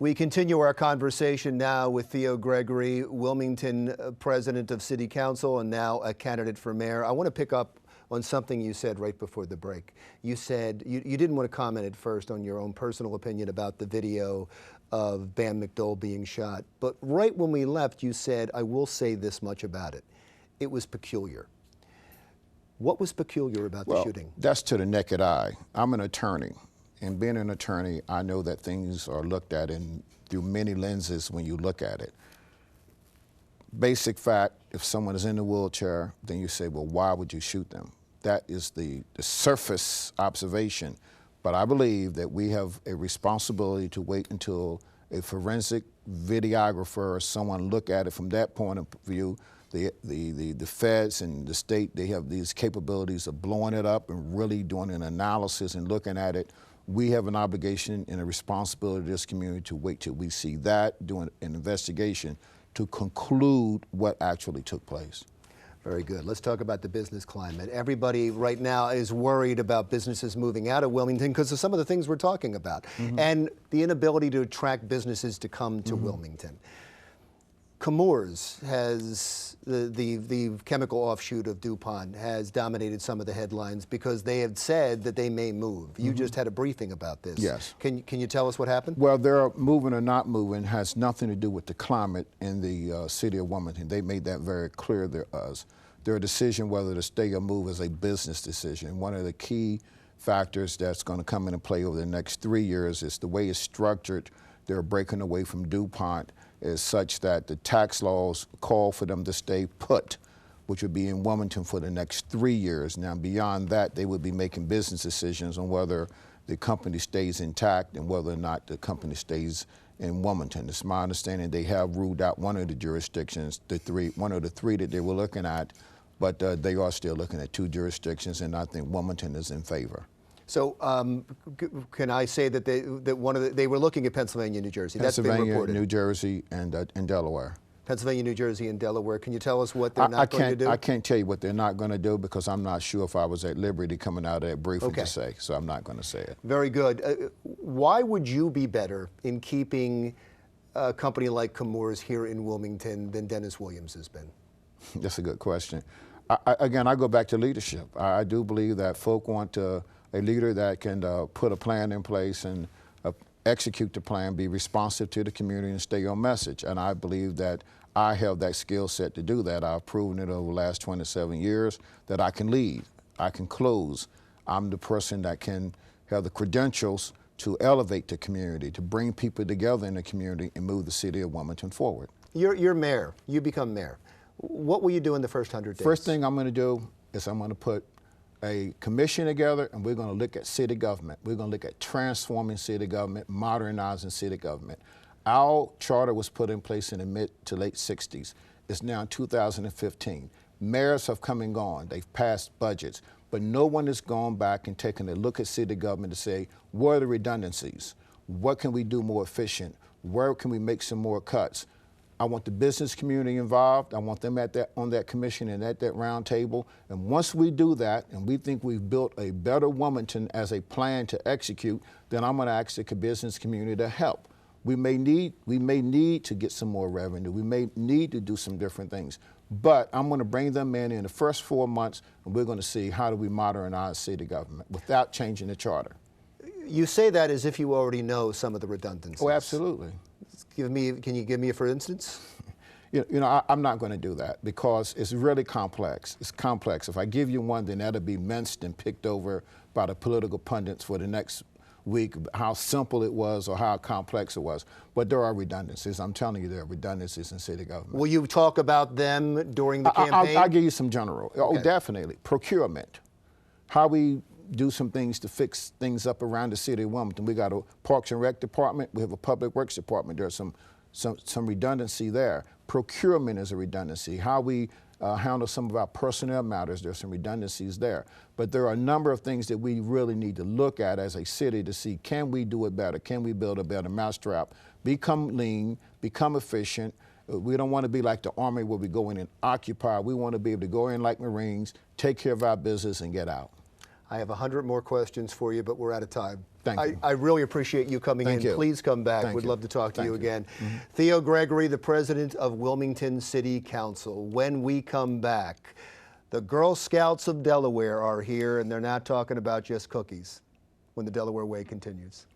We continue our conversation now with Theo Gregory, Wilmington President of City Council and now a candidate for mayor. I want to pick up on something you said right before the break. You said you didn't want to comment at first on your own personal opinion about the video of Bam McDowell being shot. But right when we left, you said, I will say this much about it. It was peculiar. What was peculiar about the shooting? That's to the naked eye. I'm an attorney. And being an attorney, I know that things are looked at through many lenses when you look at it. Basic fact, if someone is in a wheelchair, then you say, well, why would you shoot them? That is the surface observation. But I believe that we have a responsibility to wait until a forensic videographer or someone look at it from that point of view. The feds and the state, they have these capabilities of blowing it up and really doing an analysis and looking at it. We have an obligation and a responsibility to this community to wait till we see that, doing an investigation to conclude what actually took place. Very good. Let's talk about the business climate. Everybody right now is worried about businesses moving out of Wilmington because of some of the things we're talking about and the inability to attract businesses to come to Wilmington. Chemour's has, the chemical offshoot of DuPont, has dominated some of the headlines because they have said that they may move. You just had a briefing about this. Yes. Can you tell us what happened? Well, their moving or not moving has nothing to do with the climate in the city of Wilmington. They made that very clear to us. Their decision whether to stay or move is a business decision. One of the key factors that's going to come into play over the next 3 years is the way it's structured. They're breaking away from DuPont is such that the tax laws call for them to stay put, which would be in Wilmington for the next 3 years. Now, beyond that, they would be making business decisions on whether the company stays intact and whether or not the company stays in Wilmington. It's my understanding they have ruled out one of the jurisdictions, one of the three that they were looking at, but they are still looking at 2 jurisdictions, and I think Wilmington is in favor. So can I say that they were looking at Pennsylvania, New Jersey? Pennsylvania, that's been reported. New Jersey, and Delaware. Pennsylvania, New Jersey, and Delaware. Can you tell us what they're not going to do? I can't tell you what they're not going to do because I'm not sure if I was at liberty coming out of that briefing to say, so I'm not going to say it. Very good. Why would you be better in keeping a company like Chemour's here in Wilmington than Dennis Williams has been? That's a good question. Again, I go back to leadership. I do believe that folk want a leader that can put a plan in place and execute the plan, be responsive to the community and stay on message. And I believe that I have that skill set to do that. I've proven it over the last 27 years that I can lead, I can close. I'm the person that can have the credentials to elevate the community, to bring people together in the community and move the city of Wilmington forward. You're mayor, you become mayor. What will you do in the first 100 days? First thing I'm going to do is I'm going to put a commission together, and we're going to look at city government. We're going to look at transforming city government, modernizing city government. Our charter was put in place in the mid to late 60s. It's now 2015. Mayors have come and gone. They've passed budgets, but no one has gone back and taken a look at city government to say, where are the redundancies? What can we do more efficient? Where can we make some more cuts? I want the business community involved. I want them on that commission and at that round table. And once we do that, and we think we've built a better Wilmington as a plan to execute, then I'm going to ask the business community to help. We may need to get some more revenue. We may need to do some different things. But I'm going to bring them in the first 4 months, and we're going to see how do we modernize city government without changing the charter. You say that as if you already know some of the redundancies. Oh, absolutely. Can you give me a for instance? I'm not going to do that because it's really complex. It's complex. If I give you one, then that'll be minced and picked over by the political pundits for the next week, how simple it was or how complex it was. But there are redundancies. I'm telling you, there are redundancies in city government. Will you talk about them during the campaign? I'll give you some general. Okay. Oh, definitely. Procurement. How we do some things to fix things up around the city of Wilmington. We got a Parks and Rec department. We have a Public Works department. There's some redundancy there. Procurement is a redundancy. How we handle some of our personnel matters, there's some redundancies there. But there are a number of things that we really need to look at as a city to see, can we do it better? Can we build a better mousetrap? Become lean, become efficient. We don't want to be like the Army where we go in and occupy. We want to be able to go in like Marines, take care of our business and get out. I have 100 more questions for you, but we're out of time. Thank you. I really appreciate you coming Thank in. you. Please come back. Thank We'd you. love to talk to you Thank you. again. Theo Gregory, the president of Wilmington City Council. When we come back, the Girl Scouts of Delaware are here, and they're not talking about just cookies when the Delaware Way continues.